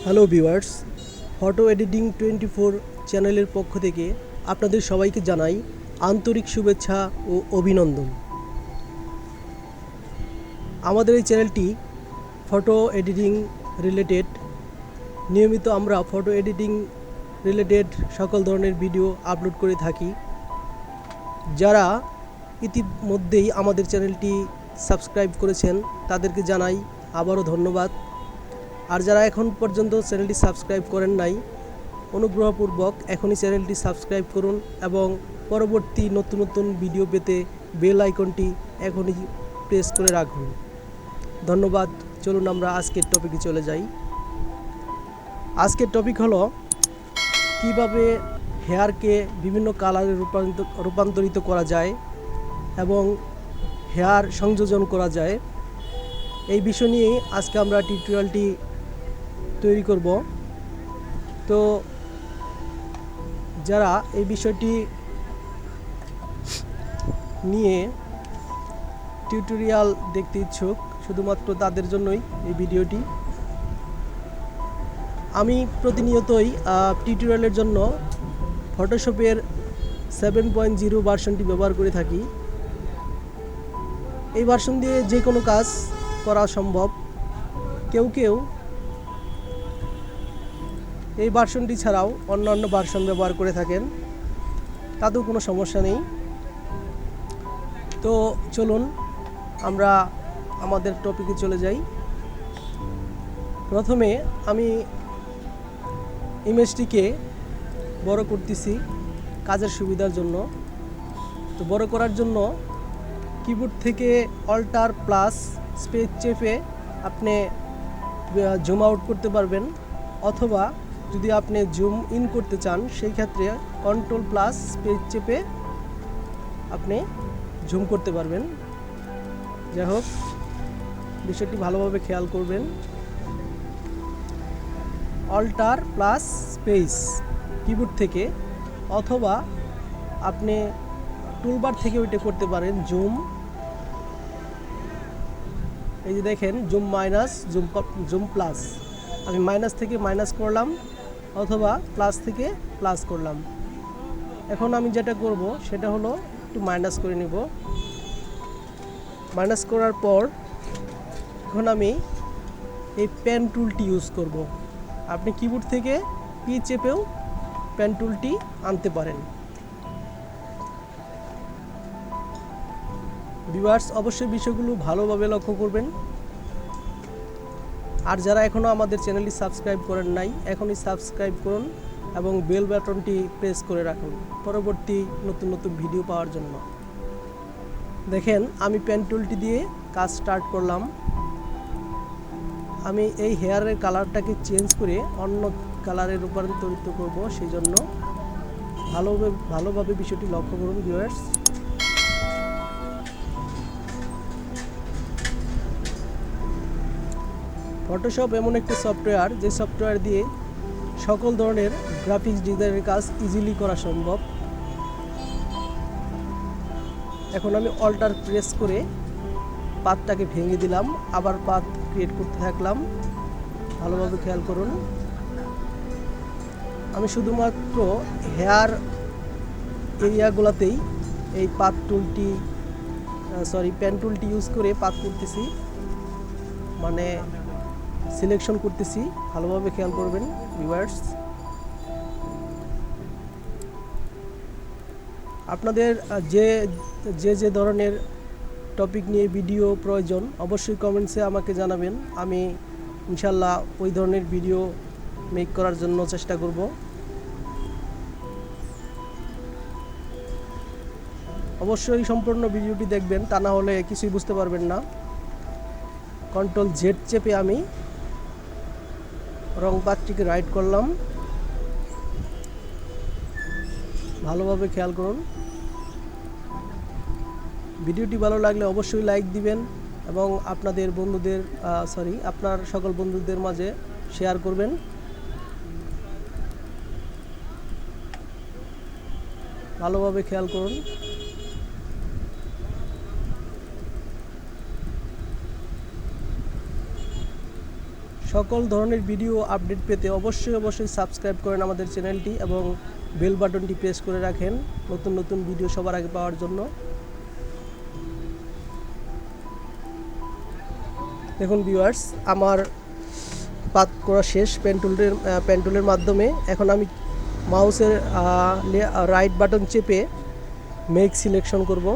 Hello viewers, photo editing 24 চ্যানেলের পক্ষ থেকে আপনাদের সবাইকে জানাই আন্তরিক শুভেচ্ছা ও অভিনন্দন। আমাদের এই চ্যানেলটি ফটো এডিটিং রিলেটেড। নিয়মিত আমরা ফটো এডিটিং রিলেটেড সকল ধরনের ভিডিও আপলোড করে থাকি। যারা ইতিমধ্যেই আমাদের চ্যানেলটি সাবস্ক্রাইব করেছেন তাদেরকে জানাই আবারও ধন্যবাদ। আর যারা এখন পর্যন্ত চ্যানেলটি সাবস্ক্রাইব করেন নাই, অনুগ্রহপূর্বক এখনই চ্যানেলটি সাবস্ক্রাইব করুন এবং পরবর্তী নতুন নতুন ভিডিও পেতে বেল আইকনটি এখনই প্রেস করে রাখুন। ধন্যবাদ। চলুন আমরা আজকের টপিকে চলে যাই। আজকের টপিক হলো কিভাবে হেয়ারকে বিভিন্ন কালারে রূপান্তরিত করা যায় এবং হেয়ার সংযোজন করা যায়। এই বিষয় নিয়ে আজকে আমরা টিউটোরিয়ালটি তৈরি করব। তো যারা এই বিষয়টি নিয়ে টিউটোরিয়াল দেখতে ইচ্ছুক, শুধুমাত্র তাদের জন্যই এই ভিডিওটি। আমি প্রতিনিয়তই টিউটোরিয়ালের জন্য ফটোশপের 7.0 ভার্সনটি ব্যবহার করে থাকি। এই ভার্সন দিয়ে যে কোনো কাজ করা সম্ভব। কেউ এই ভার্সনটি ছাড়াও অন্যান্য ভার্সন ব্যবহার করে থাকেন, তাতেও কোনো সমস্যা নেই। তো চলুন আমরা আমাদের টপিকে চলে যাই। প্রথমে আমি ইমেজটিকে বড় করতেছি কাজের সুবিধার জন্য। তো বড় করার জন্য কিবোর্ড থেকে অল্টার প্লাস স্পেস চেপে আপনি জুম আউট করতে পারবেন, অথবা যদি আপনি জুম ইন করতে চান সেই ক্ষেত্রে কন্ট্রোল প্লাস স্পেস চেপে আপনি জুম করতে পারবেন। যাই হোক, বিষয়টি ভালোভাবে খেয়াল করবেন। অল্টার প্লাস স্পেস কিবোর্ড থেকে, অথবা আপনি টুলবার থেকে ওইটা করতে পারেন জুম। এই যে দেখেন, জুম মাইনাস, জুম প্লাস। আমি মাইনাস থেকে মাইনাস করলাম অথবা প্লাস থেকে প্লাস করলাম। এখন আমি যেটা করব সেটা হলো একটু মাইনাস করে নিব। মাইনাস করার পর এখন আমি এই পেন টুলটি ইউজ করব। আপনি কিবোর্ড থেকে পি চেপেও পেন টুলটি আনতে পারেন। ভিউয়ার্স, অবশ্যই বিষয়গুলো ভালোভাবে লক্ষ্য করবেন। আর যারা এখনও আমাদের চ্যানেলটি সাবস্ক্রাইব করেন নাই, এখনই সাবস্ক্রাইব করুন এবং বেল বাটনটি প্রেস করে রাখুন পরবর্তী নতুন নতুন ভিডিও পাওয়ার জন্য। দেখেন, আমি পেন টুলটি দিয়ে কাজ স্টার্ট করলাম। আমি এই হেয়ারের কালারটাকে চেঞ্জ করে অন্য কালারে রূপান্তরিত করব, সেই জন্য ভালোভাবে বিষয়টি লক্ষ্য করুন ভিউয়ার্স। ফটোশপ এমন একটি সফটওয়্যার যে সফটওয়্যার দিয়ে সকল ধরনের গ্রাফিক্স ডিজাইনের কাজ ইজিলি করা সম্ভব। এখন আমি অল্টার প্রেস করে পাতটাকে ভেঙে দিলাম, আবার পাত ক্রিয়েট করতে থাকলাম। ভালোভাবে খেয়াল করুন। আমি শুধুমাত্র হেয়ার এরিয়াগুলোতেই এই পেন টুলটি ইউজ করে পাত করতেছি, মানে সিলেকশন করতেছি। ভালোভাবে খেয়াল করবেন ভিউয়ার্স। আপনাদের যে ধরনের টপিক নিয়ে ভিডিও প্রয়োজন অবশ্যই কমেন্টসে আমাকে জানাবেন। আমি ইনশাল্লাহ ওই ধরনের ভিডিও মেক করার জন্য চেষ্টা করব। অবশ্যই সম্পূর্ণ ভিডিওটি দেখবেন, তা না হলে কিছুই বুঝতে পারবেন না। কন্ট্রোল জেড চেপে আমি রং পাতটিকে রাইট করলাম। ভালোভাবে খেয়াল করুন। ভিডিওটি ভালো লাগলে অবশ্যই লাইক দিবেন এবং আপনার সকল বন্ধুদের মাঝে শেয়ার করবেন। ভালোভাবে খেয়াল করুন। সকল ধরনের ভিডিও আপডেট পেতে অবশ্যই সাবস্ক্রাইব করেন আমাদের চ্যানেলটি এবং বেল বাটনটি প্রেস করে রাখেন নতুন নতুন ভিডিও সবার আগে পাওয়ার জন্য। দেখুন ভিউয়ার্স, আমার পাত করা শেষ পেন্টুলের মাধ্যমে। এখন আমি মাউসের রাইট বাটন চেপে মেক সিলেকশন করব।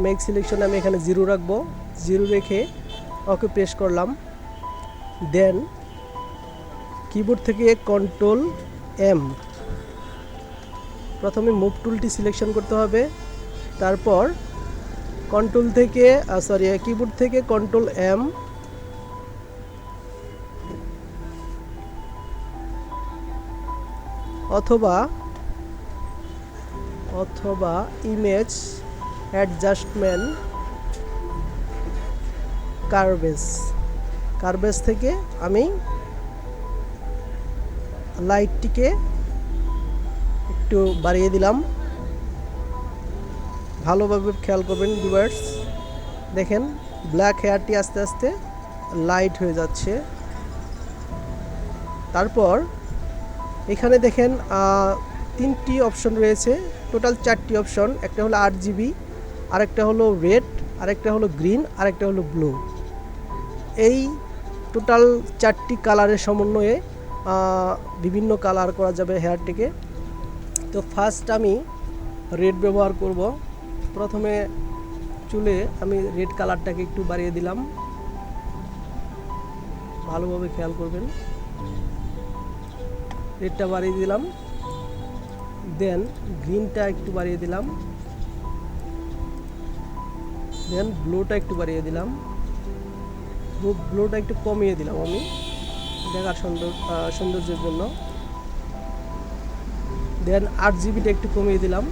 মেক সিলেকশনে আমি এখানে 0 রাখবো। 0 রেখে ওকে প্রেস করলাম। দেন কিবোর্ড থেকে কন্ট্রোল M, প্রথমে মুভ টুলটি সিলেকশন করতে হবে। তারপর কিবোর্ড থেকে কন্ট্রোল M, অথবা ইমেজ অ্যাডজাস্টমেন্ট কার্ভেজ থেকে আমি লাইটটিকে একটু বাড়িয়ে দিলাম। ভালোভাবে খেয়াল করবেন ভিউয়ার্স, দেখেন ব্ল্যাক হেয়ারটি আস্তে আস্তে লাইট হয়ে যাচ্ছে। তারপর এখানে দেখেন 3টি অপশন রয়েছে, টোটাল 4টি অপশন। একটা হলো RGB, আরেকটা হলো রেড, আরেকটা হলো গ্রিন, আরেকটা হলো ব্লু। এই টোটাল 4টি কালারের সমন্বয়ে বিভিন্ন কালার করা যাবে হেয়ারটিকে। তো ফার্স্ট আমি রেড ব্যবহার করব। প্রথমে চুলে আমি রেড কালারটাকে একটু বাড়িয়ে দিলাম, ভালোভাবে খেয়াল করবেন। রেডটা বাড়িয়ে দিলাম, দেন গ্রিনটা একটু বাড়িয়ে দিলাম, দেন ব্লুটা একটু বাড়িয়ে দিলাম, ব্লুটা একটু কমিয়ে দিলাম আমি দেখার সৌন্দর্যের জন্য। দেন RGBটা একটু কমিয়ে দিলাম।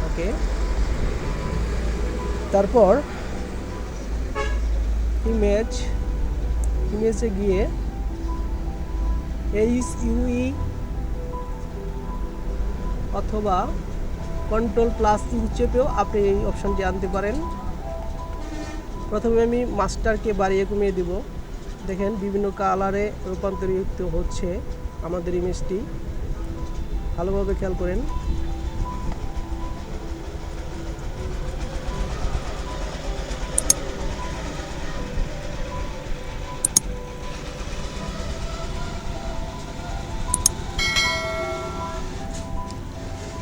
ওকে, তারপর ইমেজে গিয়ে HUE অথবা Ctrl+U চেপেও আপনি এই অপশনটি আনতে পারেন। প্রথমে আমি মাস্টারকে বাড়িয়ে কমিয়ে দিব। দেখেন বিভিন্ন কালারে রূপান্তরিত হচ্ছে আমাদের ইমেজটি, ভালোভাবে খেয়াল করেন।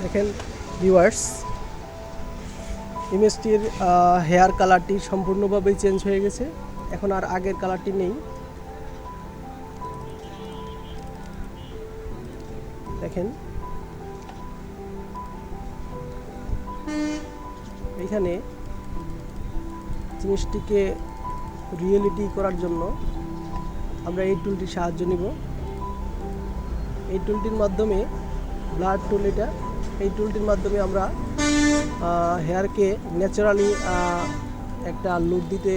দেখেন ভিউয়ার্স, ইমেজটির হেয়ার কালারটি সম্পূর্ণভাবে চেঞ্জ হয়ে গেছে, এখন আর আগের কালারটি নেই। দেখেন এখানে জিনিসটিকে রিয়েলিটি করার জন্য আমরা এই টুলটির সাহায্য নিব। এই টুলটির মাধ্যমে ব্লার টুল, এই টুলটির মাধ্যমে আমরা হেয়ারকে ন্যাচারালি একটা লুক দিতে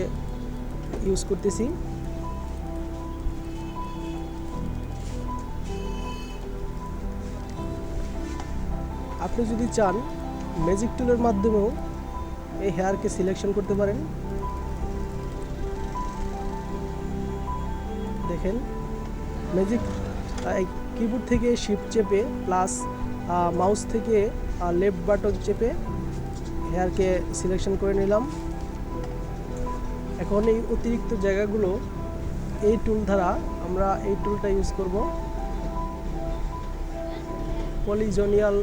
ইউজ করতেছি। আপনি যদি চান ম্যাজিক টুলের মাধ্যমেও এই হেয়ারকে সিলেকশন করতে পারেন। দেখেন কিবোর্ড থেকে শিফট চেপে প্লাস মাউস থেকে লেফট বাটন চেপে হেয়ারকে সিলেকশন করে নিলাম। এখন এই অতিরিক্ত জায়গাগুলো এই টুল দ্বারা আমরা এই টুলটা ইউজ করব, পলিজনিয়াল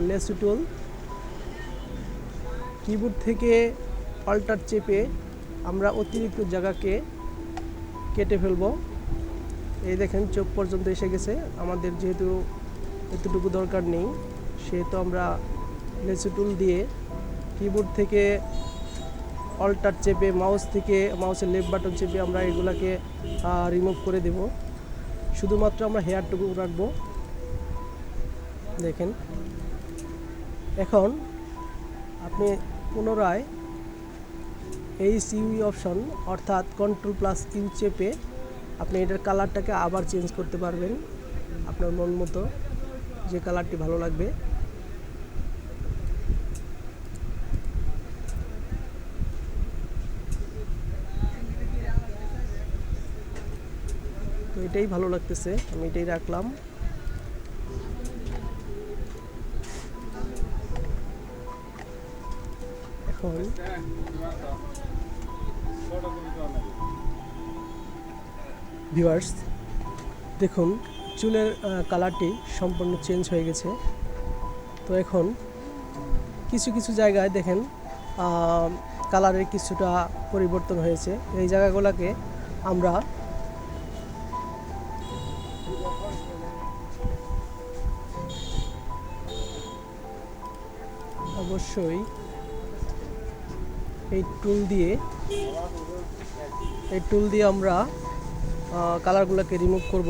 লেসু টুল। কিবোর্ড থেকে অল্টার চেপে আমরা অতিরিক্ত জায়গাকে কেটে ফেলব। এই দেখেন চোখ পর্যন্ত এসে গেছে, আমাদের যেহেতু এতটুকু দরকার নেই সেহেতু আমরা লেসু টুল দিয়ে কিবোর্ড থেকে অল্টার চেপে মাউসের লেফট বাটন চেপে আমরা এগুলাকে রিমুভ করে দেব। শুধুমাত্র আমরা হেয়ারটুকু রাখবো। দেখেন এখন আপনি পুনরায় HUE অপশন অর্থাৎ Ctrl+U চেপে আপনি এটার কালারটাকে আবার চেঞ্জ করতে পারবেন আপনার মন মতো, যে কালারটি ভালো লাগবে। এটাই ভালো লাগতেছে, আমি এটাই রাখলাম। এখন ভিউয়ার্স দেখুন চুলের কালারটি সম্পূর্ণ চেঞ্জ হয়ে গেছে। তো এখন কিছু কিছু জায়গায় দেখেন কালারের কিছুটা পরিবর্তন হয়েছে। এই জায়গাগুলোকে আমরা অবশ্যই এই টুল দিয়ে আমরা কালারগুলোকে রিমুভ করব।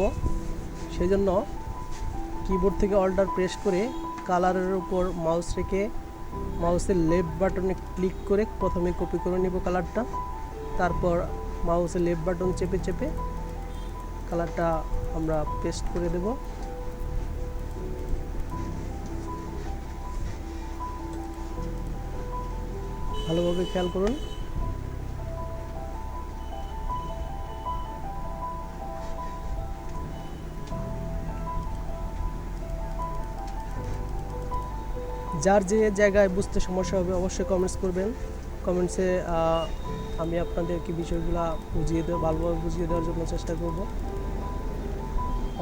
সেই জন্য কিবোর্ড থেকে অল্টার প্রেস করে কালারের উপর মাউস রেখে মাউসের লেফট বাটনে ক্লিক করে প্রথমে কপি করে নিব কালারটা, তারপর মাউসের লেফট বাটন চেপে চেপে কালারটা আমরা পেস্ট করে দেব। ভালোভাবে খেয়াল করুন। যার যে জায়গায় বুঝতে সমস্যা হবে অবশ্যই কমেন্টস করবেন। কমেন্টসে আমি আপনাদেরকে বিষয়গুলো ভালোভাবে বুঝিয়ে দেওয়ার জন্য চেষ্টা করব।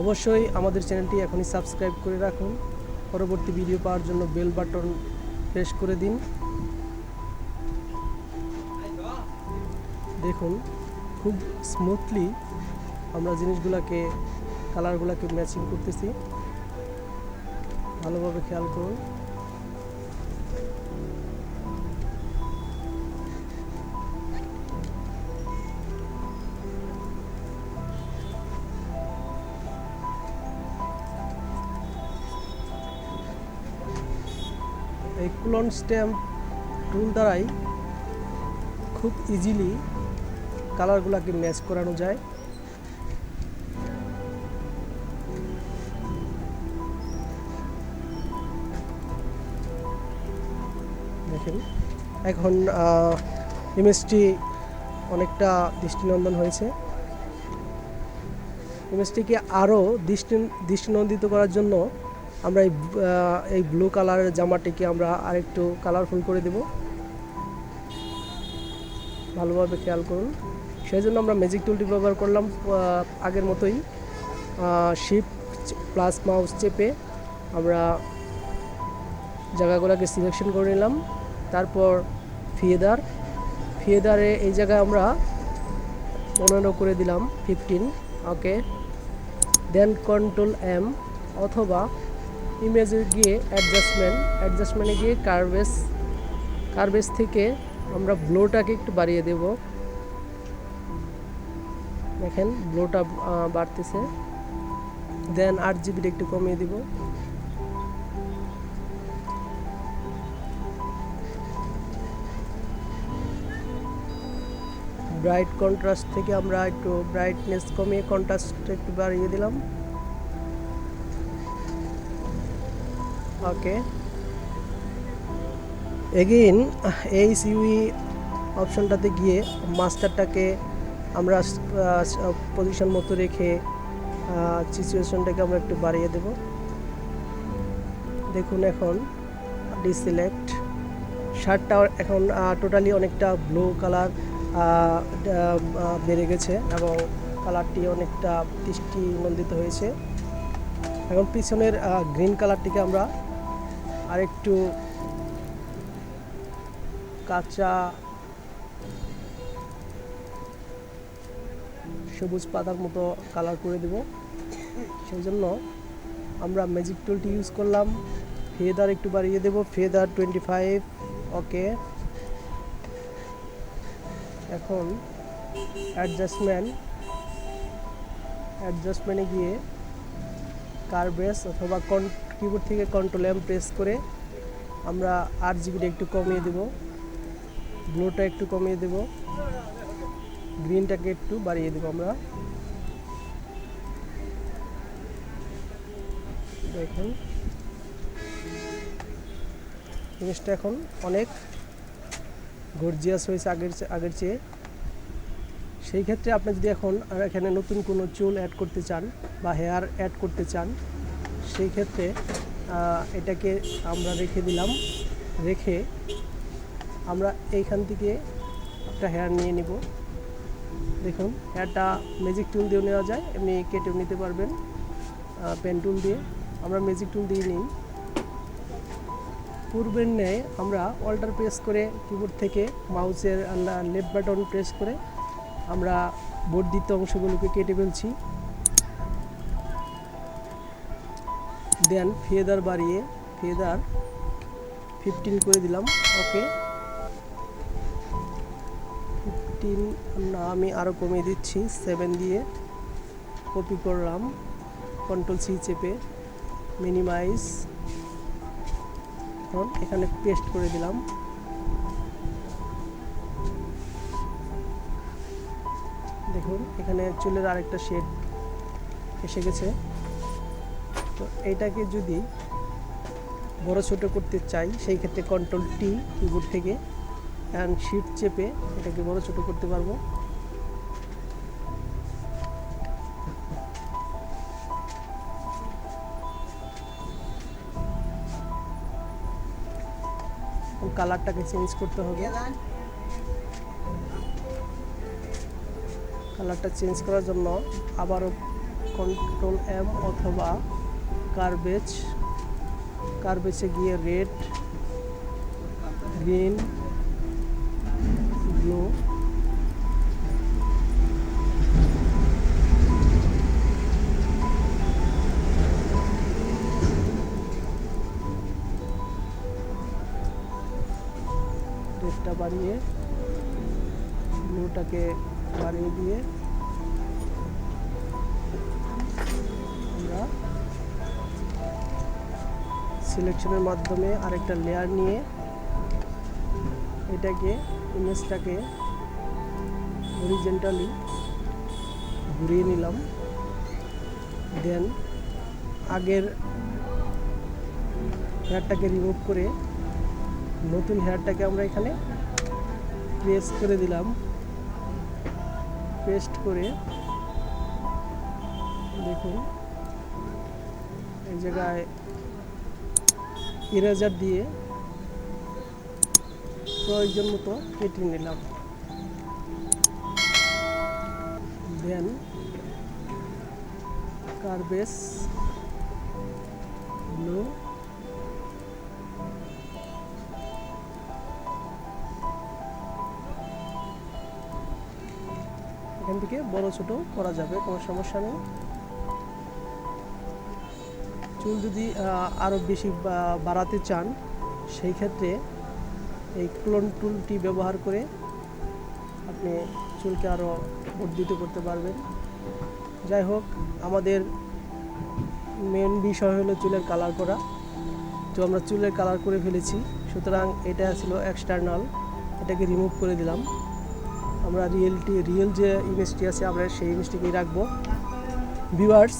অবশ্যই আমাদের চ্যানেলটি এখনই সাবস্ক্রাইব করে রাখুন। পরবর্তী ভিডিও পাওয়ার জন্য বেল বাটন প্রেস করে দিন। দেখুন খুব স্মুথলি আমরা জিনিসগুলোকে কালারগুলোকে ম্যাচিং করতেছি, ভালোভাবে খেয়াল করুন। এই কুলন স্ট্যাম্প টুল দ্বারাই খুব ইজিলি কালারগুলোকে ম্যাচ করানো যায়। দেখেন এখন ইমেজটি অনেকটা দৃষ্টিনন্দন হয়েছে। ইমেজটিকে আরও দৃষ্টিনন্দিত করার জন্য আমরা এই ব্লু কালারের জামাটিকে আমরা আরেকটু কালারফুল করে দেব। ভালোভাবে খেয়াল করুন। সেই জন্য আমরা ম্যাজিক টুলটি ব্যবহার করলাম আগের মতোই। শিফট প্লাস মাউস চেপে আমরা জায়গাগুলোকে সিলেকশন করে নিলাম। তারপর ফিয়েদারে এই জায়গায় আমরা 15 করে দিলাম, 15। ওকে, দেন কন্ট্রোল এম, অথবা ইমেজে গিয়ে অ্যাডজাস্টমেন্টে গিয়ে কার্ভেস থেকে আমরা ব্লোটাকে একটু বাড়িয়ে দেব। দেখেন ব্লোটা বাড়তেছে। দেন RGBটা একটু কমিয়ে দিব। ব্রাইট কন্ট্রাস্ট থেকে আমরা একটু ব্রাইটনেস কমিয়ে কন্ট্রাস্ট একটু বাড়িয়ে দিলাম। ওকে, এগেইন এইচইউই অপশনটাতে গিয়ে মাস্টারটাকে আমরা পজিশন মতো রেখে সিচুয়েশনটাকে আমরা একটু বাড়িয়ে দেব। দেখুন এখন ডিসিলেক্ট শার্টটা এখন টোটালি অনেকটা ব্লু কালার বেড়ে গেছে এবং কালারটি অনেকটা দৃষ্টিনন্দিত হয়েছে। এখন পিছনের গ্রিন কালারটিকে আমরা আরেকটু কাঁচা সবুজ পাতার মতো কালার করে দেব। সেই জন্য আমরা ম্যাজিক টুলটি ইউজ করলাম। ফেদার একটু বাড়িয়ে দেব, ফেদার 25। ওকে, এখন অ্যাডজাস্টমেন্টে গিয়ে কার্ভেস অথবা কিবোর্ড থেকে কন্ট্রোল এম প্রেস করে আমরা RGBটা একটু কমিয়ে দেব, ব্লুটা একটু কমিয়ে দেব, গ্রিনটাকে একটু বাড়িয়ে দেব আমরা। দেখুন জিনিসটা এখন অনেক গর্জিয়াস হয়েছে আগের চেয়ে। সেই ক্ষেত্রে আপনি যদি এখন এখানে নতুন কোনো চুল অ্যাড করতে চান বা হেয়ার অ্যাড করতে চান, সেই ক্ষেত্রে এটাকে আমরা রেখে দিলাম। রেখে আমরা এইখান থেকে একটা হেয়ার নিয়ে নিব। দেখুন হেয়ারটা ম্যাজিক টুল দিয়েও নেওয়া যায়, এমনি কেটেও নিতে পারবেন পেন টুল দিয়ে। আমরা ম্যাজিক টুল দিয়ে নিই। পূর্বের ন্যায় আমরা অল্টার প্রেস করে কিবোর্ড থেকে মাউসের লেফট বাটন প্রেস করে আমরা বর্ধিত অংশগুলোকে কেটে ফেলছি। দেন ফেদার বাড়িয়ে ফেদার 15 করে দিলাম। ওকে 15 না, আমি আরও কমিয়ে দিচ্ছি, 7 দিয়ে কপি করলাম, কন্ট্রোল সি চেপে মিনিমাইজ, এখানে পেস্ট করে দিলাম। দেখুন এখানে চুলের আরেকটা শেড এসে গেছে। তো এইটাকে যদি বড় ছোট করতে চাই, সেই ক্ষেত্রে কন্ট্রোল টি কিবোর্ড থেকে অ্যান্ড শিফট চেপে এটাকে বড় ছোট করতে পারবো। কালারটাকে চেঞ্জ করতে হবে। কালারটা চেঞ্জ করার জন্য আবারও কন্ট্রোল এম অথবা কার্বেজে গিয়ে রেড, গ্রিন, ব্লু, রেডটা বাড়িয়ে ব্লুটাকে বাড়িয়ে দিয়ে আমরা সিলেকশনের মাধ্যমে আরেকটা লেয়ার নিয়ে এটাকে ইমেজটাকে হরিজন্টালি ঘুরিয়ে নিলাম। দেন আগের হেয়ারটাকে রিমুভ করে নতুন হেয়ারটাকে আমরা এখানে প্রেস করে দিলাম। পেস্ট করে দেখুন এই জায়গায় ইরেজার দিয়ে প্রয়োজন মতো কেটে নিলাম। দেন কার্বেজ ব্লু, এখান থেকে বড় ছোট করা যাবে, কোনো সমস্যা নেই। চুল যদি আরও বেশি বাড়াতে চান, সেই ক্ষেত্রে এই ক্লোন টুলটি ব্যবহার করে আপনি চুলকে আরও বর্ধিত করতে পারবেন। যাই হোক, আমাদের মেন বিষয় হলো চুলের কালার করা। তো আমরা চুলের কালার করে ফেলেছি, সুতরাং এটা ছিল এক্সটার্নাল, এটাকে রিমুভ করে দিলাম। আমরা রিয়েল যে ইমেজটি আছে আমরা সেই ইমেজটিকেই রাখবো। ভিউয়ার্স,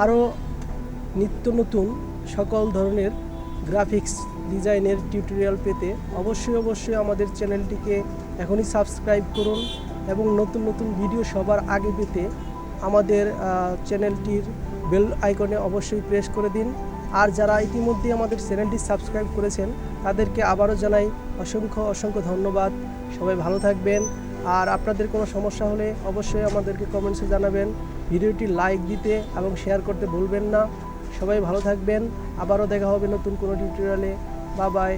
আরও নিত্য নতুন সকল ধরনের গ্রাফিক্স ডিজাইনের টিউটোরিয়াল পেতে অবশ্যই আমাদের চ্যানেলটিকে এখনই সাবস্ক্রাইব করুন এবং নতুন নতুন ভিডিও সবার আগে পেতে আমাদের চ্যানেলটির বেল আইকনে অবশ্যই প্রেস করে দিন। আর যারা ইতিমধ্যে আমাদের চ্যানেলটি সাবস্ক্রাইব করেছেন তাদেরকে আবারও জানাই অসংখ্য ধন্যবাদ। সবাই ভালো থাকবেন। আর আপনাদের কোনো সমস্যা হলে অবশ্যই আমাদেরকে কমেন্টসে জানাবেন। ভিডিওটি লাইক দিতে এবং শেয়ার করতে ভুলবেন না। সবাই ভালো থাকবেন। আবারও দেখা হবে নতুন কোনো টিউটোরিয়ালে। Bye bye.